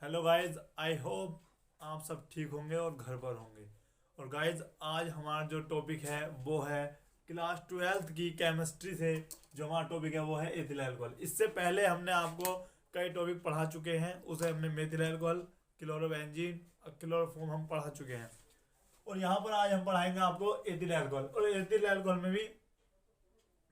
Hello guys, I hope आप सब ठीक होंगे और घर पर होंगे। और गाइज आज हमारा जो टॉपिक है वो है क्लास ट्वेल्थ की केमिस्ट्री से। जो हमारा टॉपिक है वो है एथिल अल्कोहल। इससे पहले हमने आपको कई टॉपिक पढ़ा चुके हैं। उसे हमने मेथिल अल्कोहल, क्लोरोबेंजीन, क्लोरोफॉर्म हम पढ़ा चुके हैं। और यहाँ पर आज हम पढ़ाएंगे आपको एथिल अल्कोहल। और एथिल अल्कोहल में भी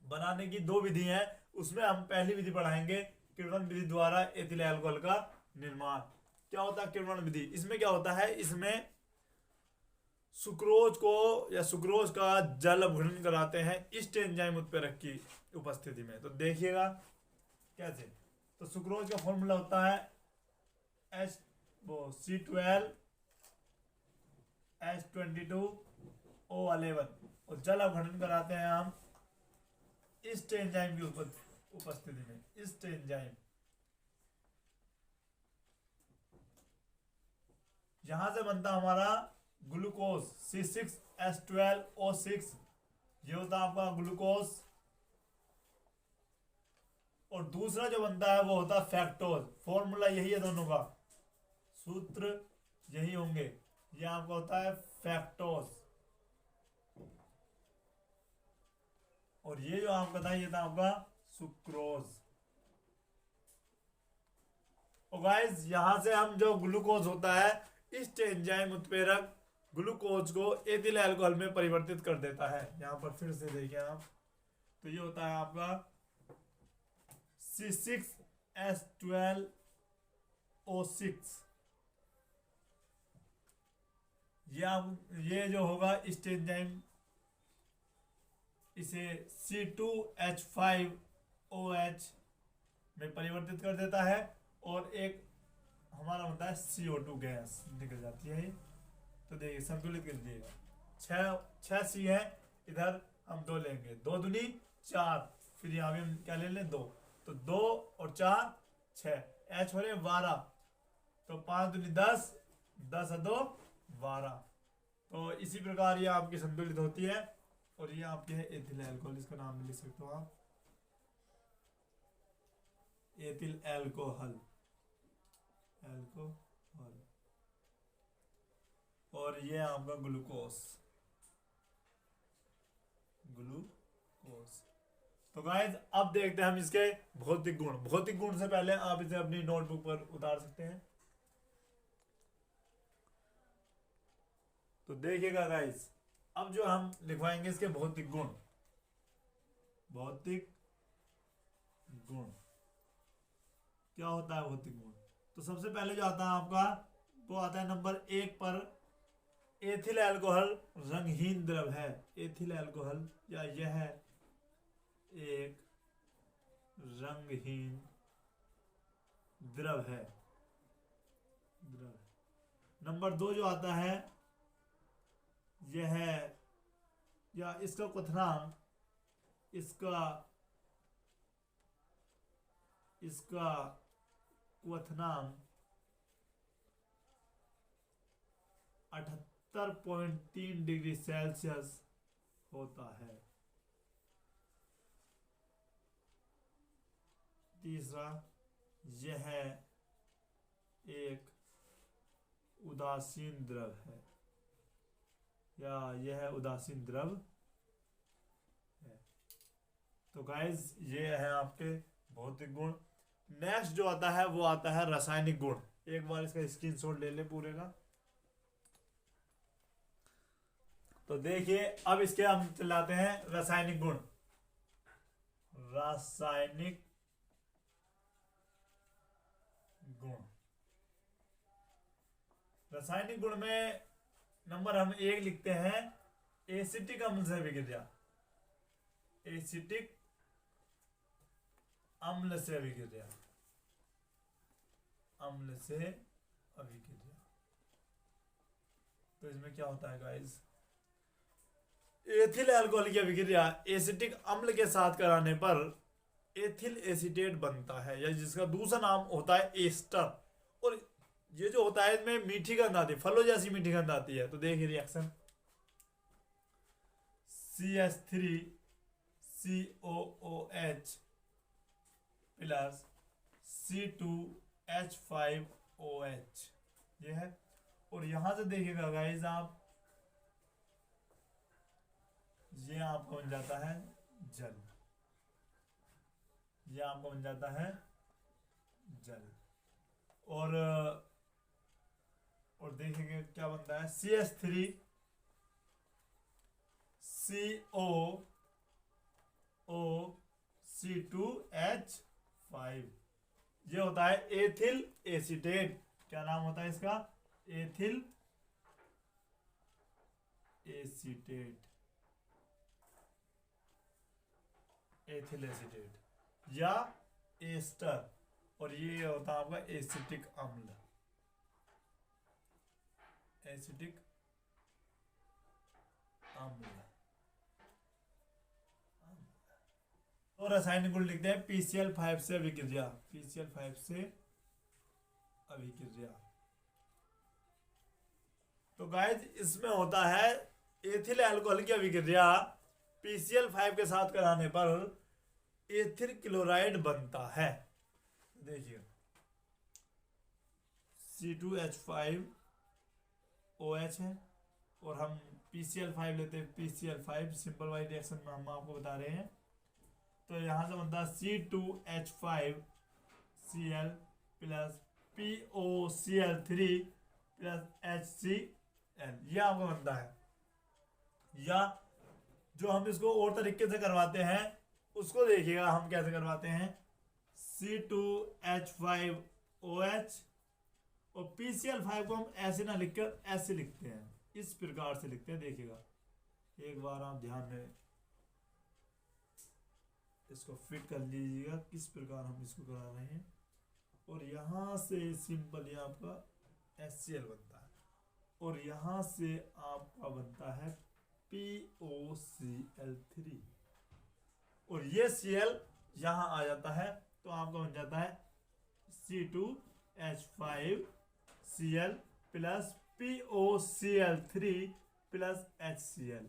बनाने की दो विधि हैं। उसमें हम पहली विधि पढ़ाएंगे, किण्वन विधि द्वारा एथिल अल्कोहल का निर्माण। क्या होता है किण्वन विधि? इसमें क्या होता है, इसमें सुक्रोज को या सुक्रोज का जल अपघटन कराते हैं इस्ट एंजाइम उत्प्रेरक की उपस्थिति में। तो देखिएगा कैसे। तो सुक्रोज का फॉर्मूला होता है एच वो C12H22O11 और जल अपघटन कराते हैं हम इस्ट एंजाइम की उपस्थिति में। इस्ट एंजाइम यहां से बनता हमारा ग्लूकोज C6H12O6। ये होता है आपका ग्लूकोज। और दूसरा जो बनता है वो होता है फैक्टोज। फॉर्मूला यही है, दोनों का सूत्र यही होंगे। ये आपका होता है फैक्टोज। और ये जो आपका था ये था आपका सुक्रोज। और गाइस यहां से हम जो ग्लूकोज होता है, इस एंजाइम उत्प्रेरक ग्लूकोज को एथिल अल्कोहल में परिवर्तित कर देता है। यहां पर फिर से देखिए आप, तो ये होता है आपका C6H12O6। ये जो होगा इस एंजाइम इसे C2H5OH में परिवर्तित कर देता है और एक हमारा होता है CO2 गैस निकल जाती है। तो देखिए संतुलित कर दीजिएगा। छह सी है, इधर हम दो लेंगे, 2 दूनी 4, फिर यहाँ भी हम क्या ले लें 2। तो 2 और 4 6, H हो रहे 12, तो 5 दूनी 10, 10 और 2 12। तो इसी प्रकार ये आपकी संतुलित होती है। और ये आपके है एथिल अल्कोहल। इसका नाम भी लिख सकते हो आप, एथिल अल्कोहल। अल्कोहल। और ये आपका ग्लूकोज। ग्लूकोज। तो गाइस अब देखते हैं हम इसके भौतिक गुण। भौतिक गुण से पहले आप इसे अपनी नोटबुक पर उतार सकते हैं। तो देखिएगा गाइस, अब जो हम लिखवाएंगे इसके भौतिक गुण। भौतिक गुण क्या होता है भौतिक गुण? तो सबसे पहले जो आता है आपका वो आता है नंबर 1 पर, एथिल अल्कोहल रंगहीन द्रव है। एथिल अल्कोहल या यह एक रंगहीन द्रव है। नंबर 2 जो आता है यह या इसका क्वथनांक, इसका क्वथनांक 78.3 डिग्री सेल्सियस होता है। तीसरा, यह एक उदासीन द्रव है या यह उदासीन द्रव है। तो गाइस ये है आपके भौतिक गुण। नेक्स्ट जो आता है वो आता है रासायनिक गुण। एक बार इसका स्क्रीनशॉट ले ले पूरे का। तो देखिए अब इसके हम चलाते हैं रासायनिक गुण। रासायनिक गुण। रासायनिक गुण में नंबर हम 1 लिखते हैं, एसिटिक अम्ल से अभिक्रिया। एसिटिक अम्ल से अभिक्रिया। अम्ल से अभिक्रिया। तो इसमें क्या होता है गाइस, एथिल अल्कोहल की अभिक्रिया एसिटिक अम्ल के साथ कराने पर एथिल एसीटेट बनता है, या जिसका दूसरा नाम होता है एस्टर। और ये जो होता है इसमें मीठी गंध आती है, फलों जैसी मीठी गंध आती है। तो देखिए reaction, CH3COOH plus C2H5 OH ये है। और यहां से देखिएगा गाइस आप, ये आपका बन जाता है जल, ये आपका बन जाता है जल। और देखेंगे क्या बनता है, CH3 CO C2H5, ये होता है एथिल एसीटेट। क्या नाम होता है इसका, एथिल एसीटेट, एथिल एसीटेट या एस्टर। और ये होता है आपका एसिटिक अम्ल, एसिटिक अम्ल। तो रासायनिक गुण लिखते हैं PCl5 से अभिक्रिया, PCl5 से अभिक्रिया। तो गाइस इसमें होता है एथिल अल्कोहल की अभिक्रिया PCl5 के साथ कराने पर एथिल क्लोराइड बनता है। देखिए C2H5OH है और हम PCl5 लेते हैं, PCl5 सिंपल वाइड रिएक्शन में हम आपको बता रहे हैं। तो यहां से बनता है C2H5Cl plus POCl3 plus HCl, ये आपका बनता है। या जो हम इसको और तरीके से करवाते हैं उसको देखिएगा हम कैसे करवाते हैं, C2H5OH और PCl5 को हम ऐसे ना लिखकर ऐसे लिखते हैं, इस प्रकार से लिखते हैं। देखिएगा एक बार आप ध्यान में इसको फिट कर लीजिएगा किस प्रकार हम इसको करा रहे हैं। और यहां से सिंपल ये आपका HCl बनता है और यहां से आपका बनता है POCl3 और ये Cl यहां आ जाता है तो आपका बन जाता है C2H5Cl plus POCl3 plus HCl।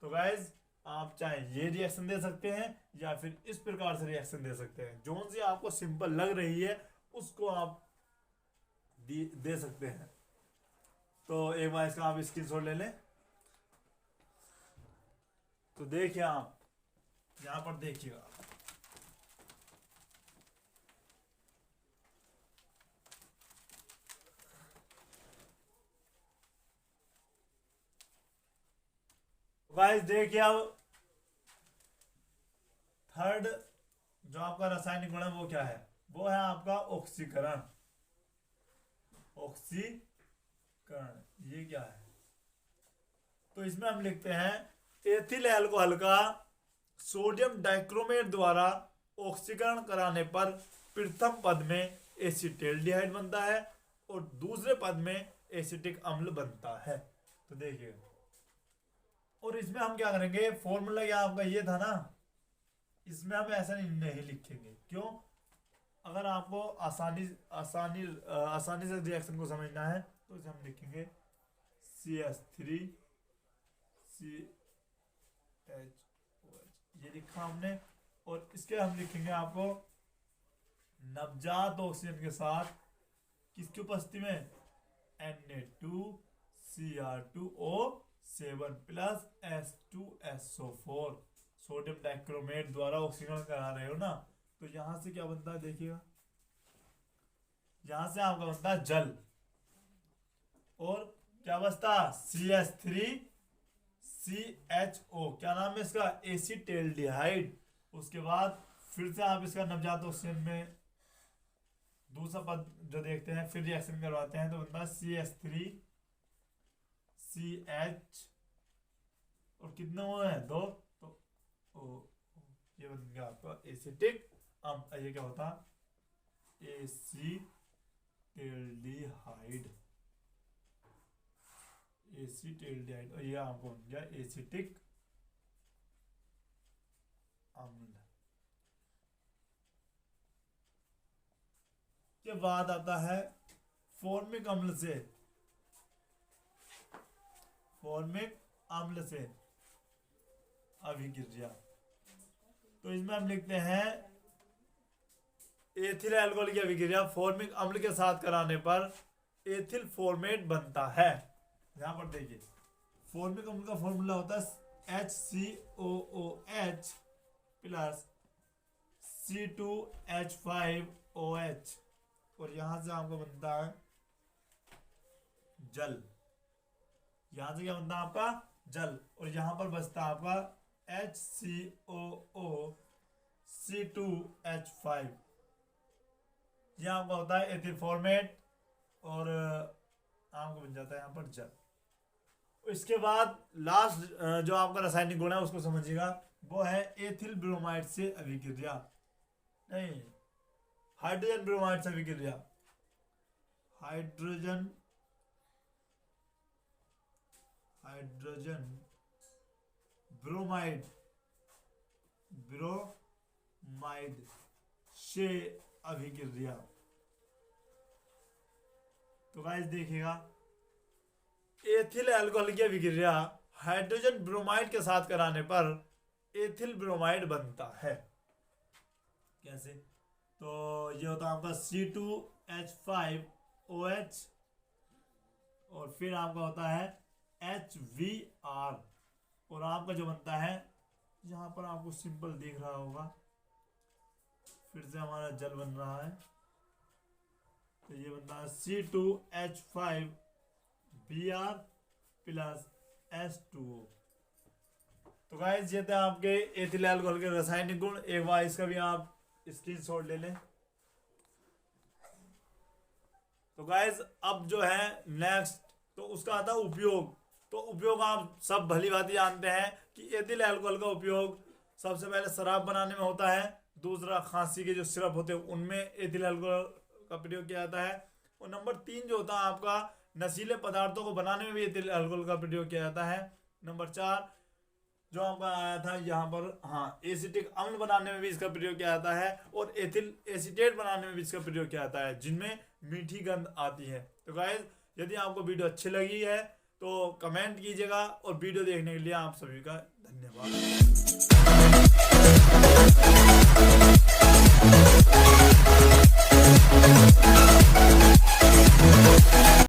तो गाइज आप चाहे ये रिएक्शन दे सकते हैं या फिर इस प्रकार से रिएक्शन दे सकते हैं, जो सी आपको सिंपल लग रही है उसको आप दे सकते हैं। तो एक बार इसका आप स्क्रीनशॉट ले लें। तो देखिए आप यहां पर देखिएगा, गाइस देखिए अब थर्ड जो आपका रासायनिक गुण है वो क्या है, वो है आपका ऑक्सीकरण। ऑक्सीकरण ये क्या है, तो इसमें हम लिखते हैं एथिल अल्कोहल का सोडियम डाइक्रोमेट द्वारा ऑक्सीकरण कराने पर प्रथम पद में एसिटाल्डिहाइड बनता है और दूसरे पद में एसिटिक अम्ल बनता है। तो देखिए और इसमें हम क्या करेंगे, फॉर्मूला क्या आपका ये था ना, इसमें हम ऐसा नहीं लिखेंगे। क्यों, अगर आपको आसानी से रिएक्शन को समझना है तो इसे हम लिखेंगे CH3CHOH, ये लिखा हमने। और इसके हम लिखेंगे आपको नवजात ऑक्सीजन के साथ किसकी उपस्थिति में, Na2Cr2O7 plus H2SO4, sodium dichromate द्वारा ऑक्सीकरण करा रहे हो ना। तो यहां से क्या बनता है देखिएगा, यहां से आपका बनता है जल और क्या बचता CH3CHO, क्या नाम है इसका, एसिटाल्डिहाइड। उसके बाद फिर से आप इसका नवजात ऑक्सीजन में दूसरा पद जो देखते हैं फिर रिएक्शन करवाते हैं तो बनता है CH3CH और कितने वो है, 2, तो ये बन गया आपका एसिटिक अम्ल। ये क्या होता है, एसिटाल्डिहाइड, एसिटाल्डिहाइड। और ये आपको बन गया एसिटिक अम्ल। के बाद आता है फॉर्मिक अम्ल से, फॉर्मिक अम्ल से अभिक्रिया। तो इसमें हम लिखते हैं एथिल अल्कोहल की अभिक्रिया फॉर्मिक अम्ल के साथ कराने पर एथिल फॉर्मेट बनता है। यहाँ पर देखिए फॉर्मिक अम्ल का फॉर्मूला होता है HCOOH प्लस C2H5OH और यहां से आपका बनता है जल। यहां से क्या बनता है आपका जल और यहां पर बचता है आपका HCOO C2H5। यह आपका होता है एथिल फॉर्मेट और आपको बन जाता है यहाँ पर जल। इसके बाद लास्ट जो आपका रासायनिक गुण है उसको समझिएगा, वो है एथिल ब्रोमाइड से अभिक्रिया, नहीं हाइड्रोजन ब्रोमाइड से अभिक्रिया। हाइड्रोजन ब्रोमाइड से अभिक्रिया। तो गाइस देखिएगा एथिल अल्कोहल की अभिक्रिया हाइड्रोजन ब्रोमाइड के साथ कराने पर एथिल ब्रोमाइड बनता है। कैसे? तो ये होता है आपका C2H5OH और फिर आपका होता है HVR और आपका जो बनता है यहाँ पर आपको सिंपल दिख रहा होगा, फिर से हमारा जल बन रहा है। तो ये बनता है C2H5Br प्लस H2O। तो गाइस ये थे आपके एथिल अल्कोहल के रासायनिक गुण। एक बार इसका भी आप स्क्रीनशॉट ले लें। तो गाइस अब जो है नेक्स्ट तो उसका आता है उपयोग। तो उपयोग आप सब भली भांति जानते हैं कि एथिल अल्कोहल का उपयोग सबसे पहले शराब बनाने में होता है, दूसरा खांसी के जो सिरप होते हैं उनमें एथिल अल्कोहल का प्रयोग किया जाता है, और नंबर 3 जो होता है आपका नशीले पदार्थों को बनाने में भी एथिल अल्कोहल का प्रयोग किया जाता है। नंबर 4 जो आपका आया था यहाँ पर एसिटिक अम्ल बनाने में भी इसका प्रयोग किया जाता है और एथिल एसीटेट बनाने में भी इसका प्रयोग किया जाता है जिनमें मीठी गंध आती है। तो गाइस यदि आपको वीडियो अच्छी लगी है तो कमेंट कीजिएगा और वीडियो देखने के लिए आप सभी का धन्यवाद।